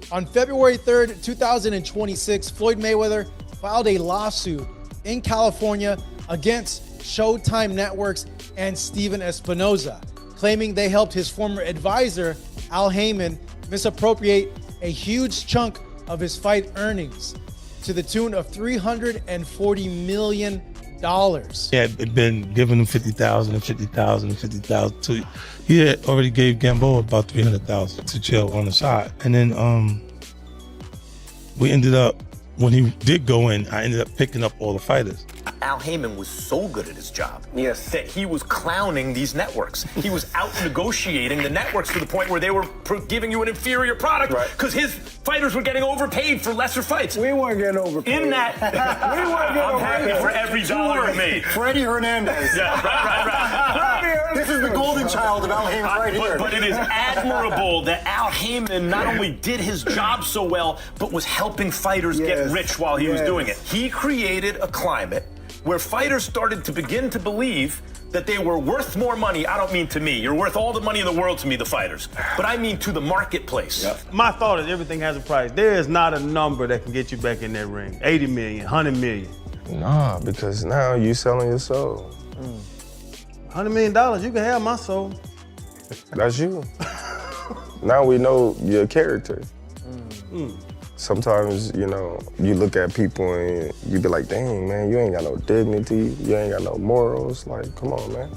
On February 3rd, 2026, Floyd Mayweather filed a lawsuit in California against Showtime Networks and Steven Espinoza, claiming they helped his former advisor, Al Heymon, misappropriate a huge chunk of his fight earnings to the tune of $340 million. He had been giving him 50,000 and 50,000 and 50,000 to, he had already gave Gamboa about 300,000 to jail on the side. And then we ended up, when he did go in, I ended up picking up all the fighters. Al Heymon was so good at his job that he was clowning these networks. He was out negotiating the networks to the point where they were giving you an inferior product because his fighters were getting overpaid for lesser fights. We weren't getting overpaid. In that, we weren't getting I'm happy for every dollar you made. Freddie Hernandez. Yeah, right. This is the golden child of Al Heymon right here. But it is admirable that Al Heymon not only did his job so well, but was helping fighters get rich while he was doing it. He created a climate where fighters started to begin to believe that they were worth more money. I don't mean to me. You're worth all the money in the world to me, the fighters. But I mean to the marketplace. My thought is everything has a price. There is not a number that can get you back in that ring. 80 million, 100 million. Nah, because now you selling your soul. $100 million, you can have my soul. That's you. Now we know your character. Sometimes, you know, you look at people and you be like, dang, man, you ain't got no dignity, you ain't got no morals. Like, come on, man.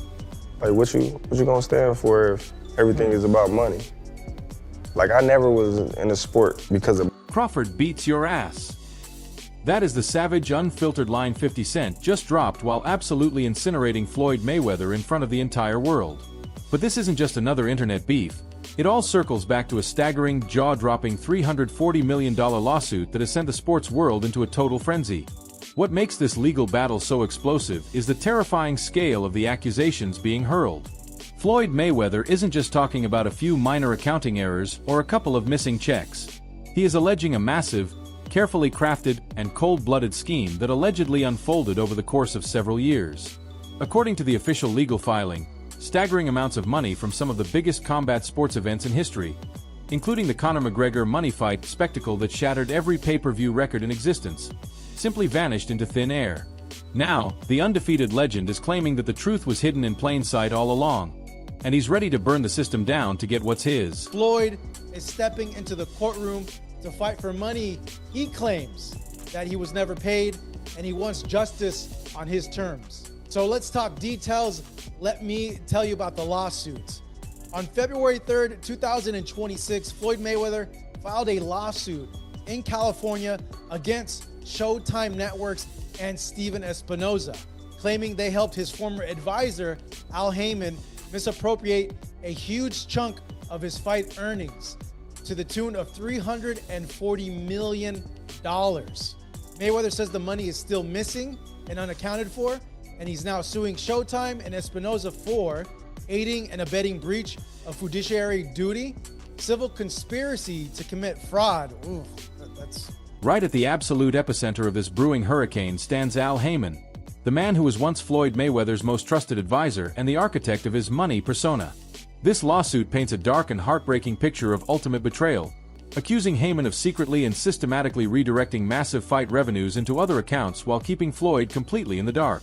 Like, what you gonna stand for if everything is about money? Like, I never was in a sport because of... Crawford beats your ass. That is the savage, unfiltered line 50 Cent just dropped while absolutely incinerating Floyd Mayweather in front of the entire world. But this isn't just another internet beef. It all circles back to a staggering, jaw-dropping $340 million lawsuit that has sent the sports world into a total frenzy. What makes this legal battle so explosive is the terrifying scale of the accusations being hurled. Floyd Mayweather isn't just talking about a few minor accounting errors or a couple of missing checks. He is alleging a massive, carefully crafted, and cold-blooded scheme that allegedly unfolded over the course of several years. According to the official legal filing, staggering amounts of money from some of the biggest combat sports events in history, including the Conor McGregor money fight spectacle that shattered every pay-per-view record in existence, simply vanished into thin air. Now, the undefeated legend is claiming that the truth was hidden in plain sight all along, and he's ready to burn the system down to get what's his. Floyd is stepping into the courtroom to fight for money he claims that he was never paid, and he wants justice on his terms. So let's talk details. Let me tell you about the lawsuits. On February 3rd, 2026, Floyd Mayweather filed a lawsuit in California against Showtime Networks and Steven Espinoza, claiming they helped his former advisor, Al Heymon, misappropriate a huge chunk of his fight earnings to the tune of $340 million. Mayweather says the money is still missing and unaccounted for, and he's now suing Showtime and Espinoza for aiding and abetting breach of fiduciary duty, civil conspiracy to commit fraud. Ooh, that's... Right at the absolute epicenter of this brewing hurricane stands Al Heymon, the man who was once Floyd Mayweather's most trusted advisor and the architect of his money persona. This lawsuit paints a dark and heartbreaking picture of ultimate betrayal, accusing Heymon of secretly and systematically redirecting massive fight revenues into other accounts while keeping Floyd completely in the dark.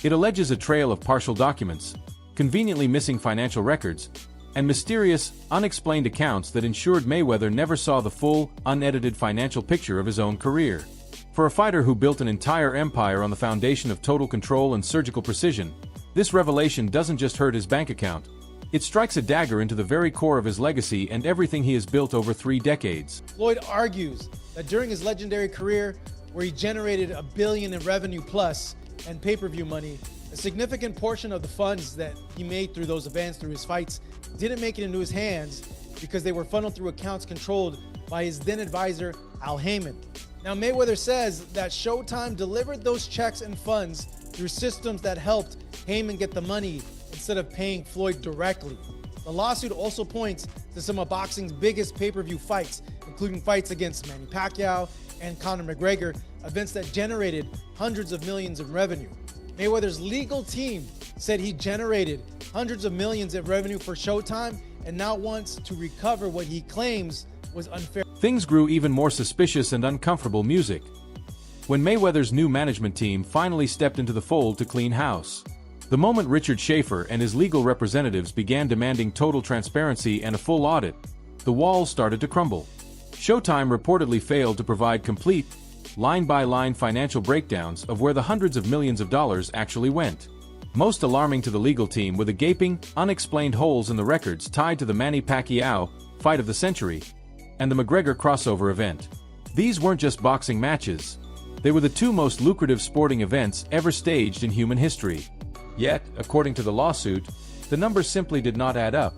It alleges a trail of partial documents, conveniently missing financial records, and mysterious, unexplained accounts that ensured Mayweather never saw the full, unedited financial picture of his own career. For a fighter who built an entire empire on the foundation of total control and surgical precision, this revelation doesn't just hurt his bank account. It strikes a dagger into the very core of his legacy and everything he has built over 3 decades. Floyd argues that during his legendary career, where he generated $1 billion in revenue plus and pay-per-view money, a significant portion of the funds that he made through those events, through his fights, didn't make it into his hands because they were funneled through accounts controlled by his then advisor, Al Heymon. Now, Mayweather says that Showtime delivered those checks and funds through systems that helped Heymon get the money instead of paying Floyd directly. The lawsuit also points to some of boxing's biggest pay-per-view fights, including fights against Manny Pacquiao and Conor McGregor, events that generated hundreds of millions in revenue. Mayweather's legal team said he generated hundreds of millions in revenue for Showtime and now wants to recover what he claims was unfair. Things grew even more suspicious and uncomfortable music when Mayweather's new management team finally stepped into the fold to clean house. The moment Richard Schaefer and his legal representatives began demanding total transparency and a full audit, the walls started to crumble. Showtime reportedly failed to provide complete, line-by-line financial breakdowns of where the hundreds of millions of dollars actually went. Most alarming to the legal team were the gaping, unexplained holes in the records tied to the Manny Pacquiao fight of the century and the McGregor crossover event. These weren't just boxing matches. They were the two most lucrative sporting events ever staged in human history. Yet, according to the lawsuit, the numbers simply did not add up,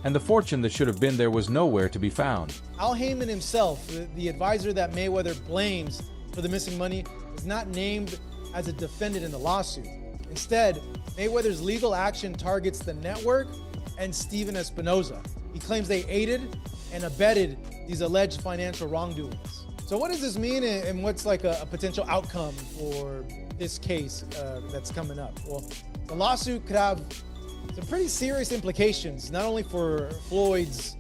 and the fortune that should have been there was nowhere to be found. Al Heymon himself, the advisor that Mayweather blames for the missing money, is not named as a defendant in the lawsuit. Instead, Mayweather's legal action targets the network and Steven Espinoza. He claims they aided and abetted these alleged financial wrongdoings. So what does this mean, and what's like a potential outcome for this case that's coming up? Well, the lawsuit could have some pretty serious implications, not only for Floyd's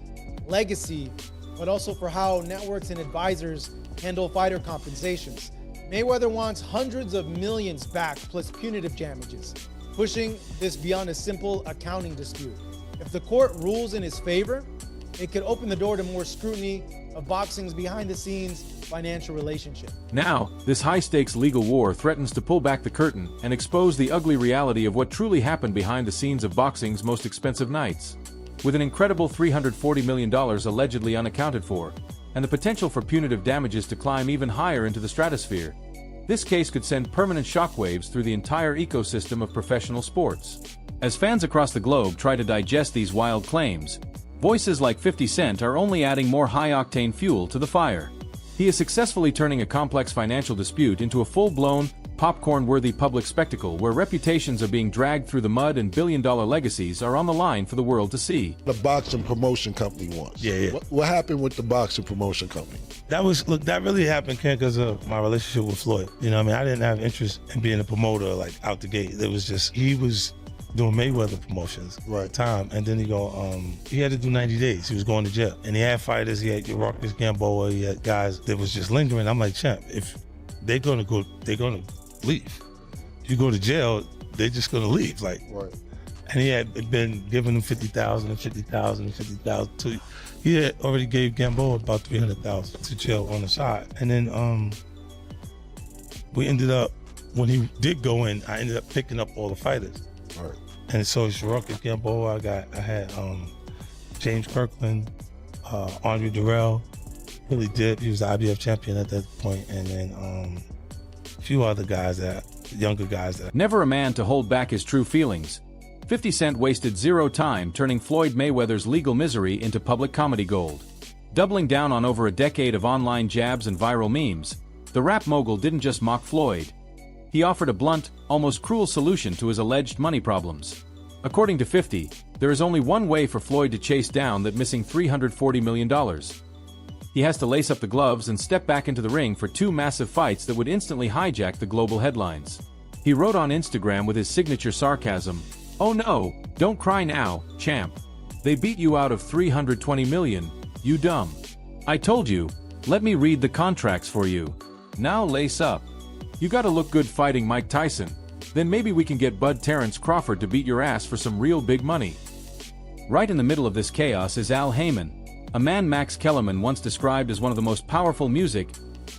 legacy, but also for how networks and advisors handle fighter compensations. Mayweather wants hundreds of millions back plus punitive damages, pushing this beyond a simple accounting dispute. If the court rules in his favor, it could open the door to more scrutiny of boxing's behind-the-scenes financial relationship. Now, this high-stakes legal war threatens to pull back the curtain and expose the ugly reality of what truly happened behind the scenes of boxing's most expensive nights. With an incredible $340 million allegedly unaccounted for, and the potential for punitive damages to climb even higher into the stratosphere, this case could send permanent shockwaves through the entire ecosystem of professional sports. As fans across the globe try to digest these wild claims, voices like 50 Cent are only adding more high-octane fuel to the fire. He is successfully turning a complex financial dispute into a full-blown, popcorn-worthy public spectacle where reputations are being dragged through the mud and billion-dollar legacies are on the line for the world to see. The boxing promotion company once. Yeah. What happened with the boxing promotion company? That really happened, Ken, because of my relationship with Floyd. You know what I mean? I didn't have interest in being a promoter, like, out the gate. It was just, he was doing Mayweather promotions at the time, and then he had to do 90 days. He was going to jail, and he had fighters. He had Marcus Gamboa. He had guys that was just lingering. I'm like, champ, if they're gonna go, they're gonna leave. If you go to jail, they're just gonna leave. Like, Right. and he had been giving them 50,000 and 50,000 and 50,000 to. He had already gave Gamboa about 300,000 to jail on the side, and then we ended up, when he did go in, I ended up picking up all the fighters. Right. And so it's Marcus Gamboa. I had James Kirkland, Andre Durrell, Billy Dip. He was the IBF champion at that point, and then a few other guys, younger guys. Never a man to hold back his true feelings, 50 Cent wasted zero time turning Floyd Mayweather's legal misery into public comedy gold. Doubling down on over a decade of online jabs and viral memes, the rap mogul didn't just mock Floyd. He offered a blunt, almost cruel solution to his alleged money problems. According to 50, there is only one way for Floyd to chase down that missing $340 million. He has to lace up the gloves and step back into the ring for two massive fights that would instantly hijack the global headlines. He wrote on Instagram with his signature sarcasm, "Oh no, don't cry now, champ. They beat you out of $320 million, you dumb. I told you, let me read the contracts for you. Now lace up. You gotta look good fighting Mike Tyson. Then maybe we can get Bud Terrence Crawford to beat your ass for some real big money." Right in the middle of this chaos is Al Heymon, a man Max Kellerman once described as one of the most powerful music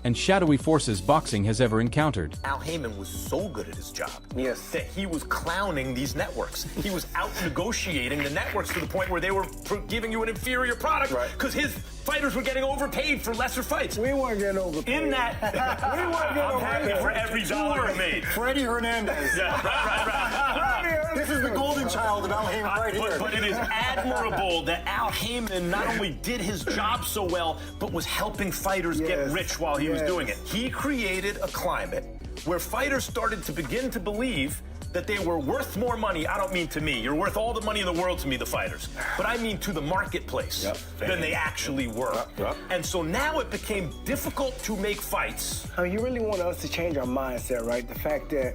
and shadowy forces boxing has ever encountered. Al Heymon was so good at his job that he was clowning these networks. He was out negotiating the networks to the point where they were giving you an inferior product because his fighters were getting overpaid for lesser fights. We weren't getting overpaid. In that, We weren't getting I'm happy overpaid. for every dollar you made. Freddie Hernandez. Yeah, right. This is the golden child of Al Heymon right here. But it is admirable that Al Heymon not only did his job so well, but was helping fighters get rich while he was doing it. He created a climate where fighters started to begin to believe that they were worth more money. I don't mean to me. You're worth all the money in the world to me, the fighters. But I mean to the marketplace than they actually were. And so now it became difficult to make fights. You really want us to change our mindset, right? The fact that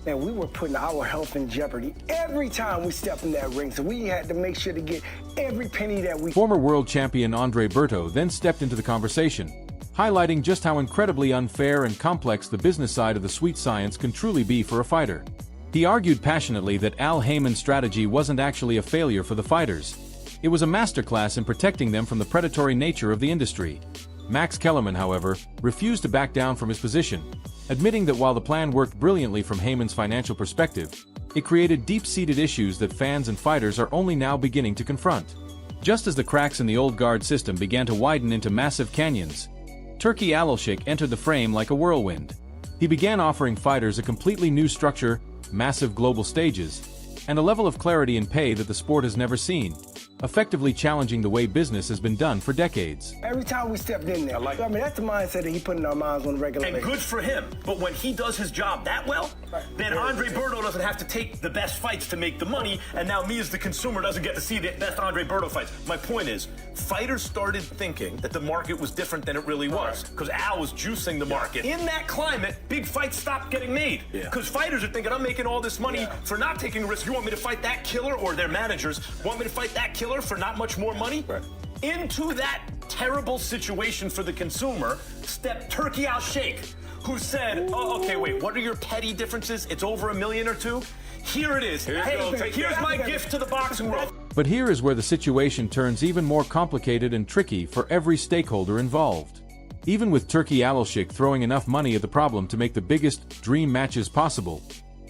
Man, we were putting our health in jeopardy every time we stepped in that ring, so we had to make sure to get every penny that we... Former world champion Andre Berto then stepped into the conversation, highlighting just how incredibly unfair and complex the business side of the sweet science can truly be for a fighter. He argued passionately that Al Heyman's strategy wasn't actually a failure for the fighters. It was a masterclass in protecting them from the predatory nature of the industry. Max Kellerman, however, refused to back down from his position, admitting that while the plan worked brilliantly from Heyman's financial perspective, it created deep-seated issues that fans and fighters are only now beginning to confront. Just as the cracks in the old guard system began to widen into massive canyons, Turki Alalshik entered the frame like a whirlwind. He began offering fighters a completely new structure, massive global stages, and a level of clarity and pay that the sport has never seen, effectively challenging the way business has been done for decades. Every time we stepped in there, I mean, that's the mindset that he put in our minds on a regular basis. And good for him. But when he does his job that well, then Andre Berto doesn't have to take the best fights to make the money, and now me as the consumer doesn't get to see the best Andre Berto fights. My point is, fighters started thinking that the market was different than it really was, because Al was juicing the market. In that climate, big fights stopped getting made, because fighters are thinking, I'm making all this money for not taking a risk. You want me to fight that killer, or their managers want me to fight that killer for not much more money? Into that terrible situation for the consumer stepped Turki Al-Sheikh, who said, oh, okay, wait, what are your petty differences? It's over $1 million or $2 million? Here it is. Hey, here's my gift to the boxing world. But here is where the situation turns even more complicated and tricky for every stakeholder involved. Even with Turki Alalshik throwing enough money at the problem to make the biggest dream matches possible,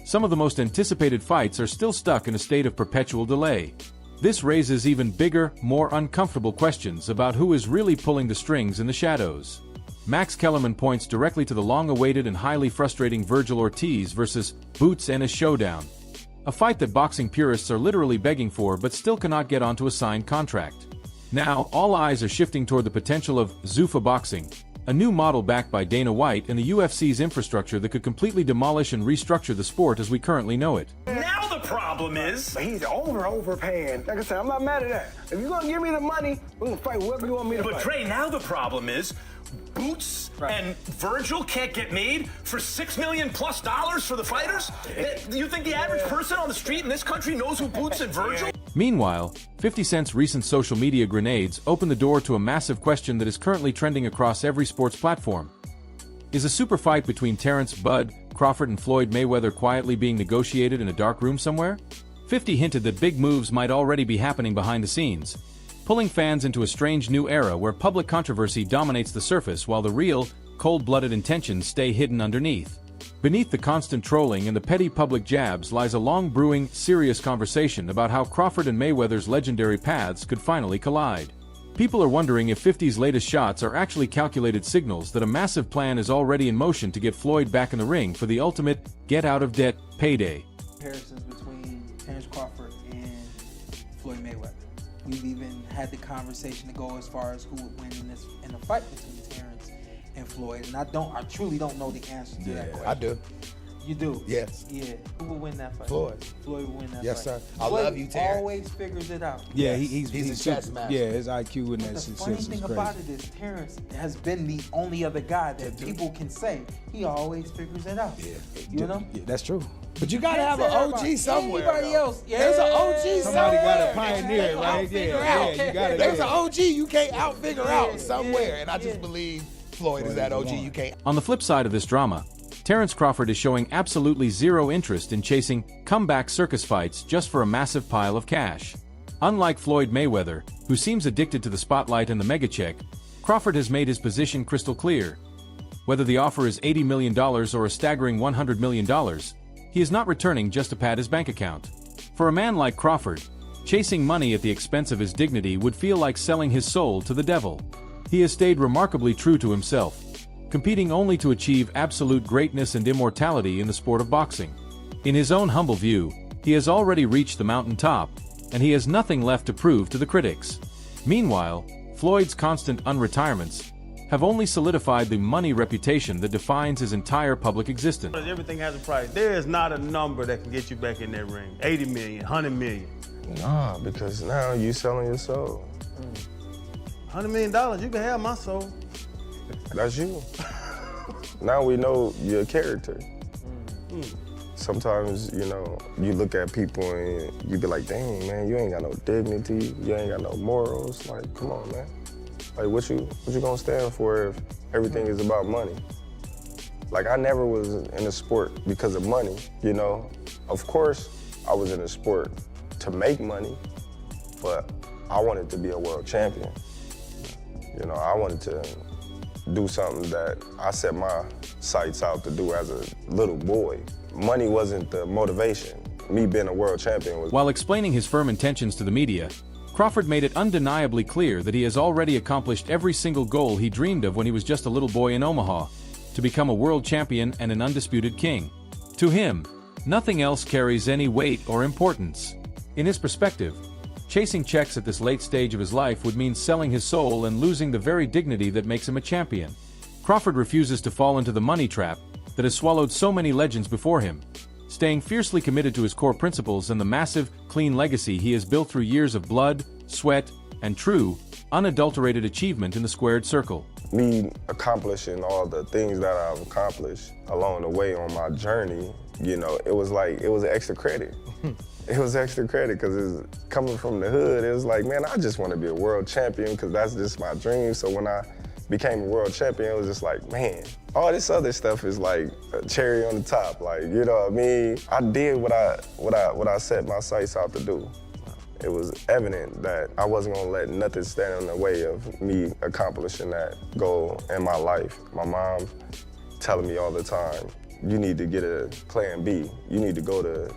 some of the most anticipated fights are still stuck in a state of perpetual delay. This raises even bigger, more uncomfortable questions about who is really pulling the strings in the shadows. Max Kellerman points directly to the long-awaited and highly frustrating Virgil Ortiz versus Boots Ennis showdown, a fight that boxing purists are literally begging for but still cannot get onto a signed contract. Now, all eyes are shifting toward the potential of Zuffa Boxing, a new model backed by Dana White and the UFC's infrastructure that could completely demolish and restructure the sport as we currently know it. Now the problem is... He's overpaying. Like I said, I'm not mad at that. If you're gonna give me the money, we're gonna fight whoever you want me to fight. But Trey, now the problem is Boots and Virgil can't get made for $6 million plus for the fighters? Do you think the average person on the street in this country knows who Boots and Virgil? Meanwhile, 50 Cent's recent social media grenades open the door to a massive question that is currently trending across every sports platform. Is a super fight between Terrence "Bud" Crawford and Floyd Mayweather quietly being negotiated in a dark room somewhere? 50 hinted that big moves might already be happening behind the scenes, pulling fans into a strange new era where public controversy dominates the surface while the real, cold-blooded intentions stay hidden underneath. Beneath the constant trolling and the petty public jabs lies a long-brewing, serious conversation about how Crawford and Mayweather's legendary paths could finally collide. People are wondering if 50's latest shots are actually calculated signals that a massive plan is already in motion to get Floyd back in the ring for the ultimate get-out-of-debt payday. Comparisons between Terrence Crawford and Floyd Mayweather. We've even had the conversation to go as far as who would win in a fight between Terrence and Floyd, and I truly don't know the answer to that question. I do. You do? Yes. Yeah. Who will win that fight? Floyd. Floyd will win that yes, fight. Yes, sir. I love you, Terrence. Always figures it out. Yeah, he's a chess master. Yeah, his IQ in that The sense funny is thing crazy. about it is Terrence has been the only other guy that people can say he always figures it out. Yeah. You know? Yeah, that's true. But you gotta have an OG somewhere. Anybody else? Yeah. There's an OG Somebody got somewhere. to pioneer, right? Yeah, you got to. There's an OG you can't out-figure out somewhere, and I just believe Floyd is that OG you can't. On the flip side of this drama, Terrence Crawford is showing absolutely zero interest in chasing comeback circus fights just for a massive pile of cash. Unlike Floyd Mayweather, who seems addicted to the spotlight and the mega check, Crawford has made his position crystal clear. Whether the offer is $80 million or a staggering $100 million, he is not returning just to pad his bank account. For a man like Crawford, chasing money at the expense of his dignity would feel like selling his soul to the devil. He has stayed remarkably true to himself, competing only to achieve absolute greatness and immortality in the sport of boxing. In his own humble view, he has already reached the mountaintop, and he has nothing left to prove to the critics. Meanwhile, Floyd's constant unretirements have only solidified the money reputation that defines his entire public existence. Everything has a price. There is not a number that can get you back in that ring. 80 million, 100 million. Nah, because now you selling your soul. $100 million, you can have my soul. That's you. Now we know your character. Sometimes, you know, you look at people and you be like, dang, man, you ain't got no dignity, you ain't got no morals. Like, come on, man. Like, what you gonna stand for if everything is about money? Like, I never was in a sport because of money, you know? Of course, I was in a sport to make money, but I wanted to be a world champion. You know, I wanted to do something that I set my sights out to do as a little boy. Money wasn't the motivation. Me being a world champion was. While explaining his firm intentions to the media, Crawford made it undeniably clear that he has already accomplished every single goal he dreamed of when he was just a little boy in Omaha, to become a world champion and an undisputed king. To him, nothing else carries any weight or importance. In his perspective, chasing checks at this late stage of his life would mean selling his soul and losing the very dignity that makes him a champion. Crawford refuses to fall into the money trap that has swallowed so many legends before him, staying fiercely committed to his core principles and the massive, clean legacy he has built through years of blood, sweat, and true, unadulterated achievement in the squared circle. Me accomplishing all the things that I've accomplished along the way on my journey, you know, it was extra credit. It was extra credit because it's coming from the hood. It was like, man, I just want to be a world champion because that's just my dream. So when I became a world champion, it was just like, man, all this other stuff is like a cherry on the top. Like, you know what I mean? I did what I set my sights out to do. It was evident that I wasn't gonna let nothing stand in the way of me accomplishing that goal in my life. My mom telling me all the time, you need to get a plan B. You need to go to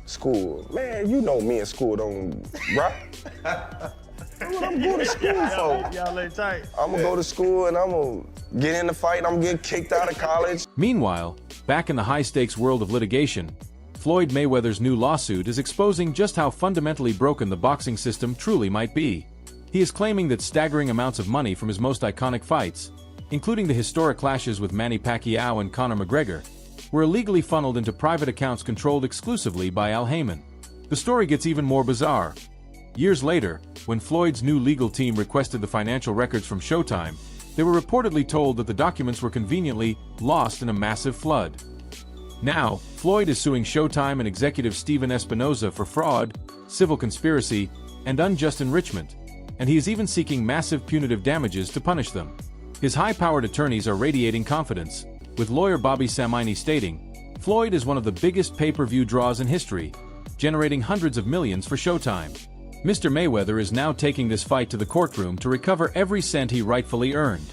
school. Man, you know me in school don't rock. That's what I'm going to school for. Y'all lay tight. I'm gonna go to school and I'm gonna get in the fight. I'm gonna get kicked out of college. Meanwhile, back in the high-stakes world of litigation, Floyd Mayweather's new lawsuit is exposing just how fundamentally broken the boxing system truly might be. He is claiming that staggering amounts of money from his most iconic fights, including the historic clashes with Manny Pacquiao and Conor McGregor, were illegally funneled into private accounts controlled exclusively by Heymon. The story gets even more bizarre. Years later, when Floyd's new legal team requested the financial records from Showtime, they were reportedly told that the documents were conveniently lost in a massive flood. Now, Floyd is suing Showtime and executive Steven Espinoza for fraud, civil conspiracy, and unjust enrichment, and he is even seeking massive punitive damages to punish them. His high-powered attorneys are radiating confidence, with lawyer Bobby Samini stating, Floyd is one of the biggest pay-per-view draws in history, generating hundreds of millions for Showtime. Mr. Mayweather is now taking this fight to the courtroom to recover every cent he rightfully earned.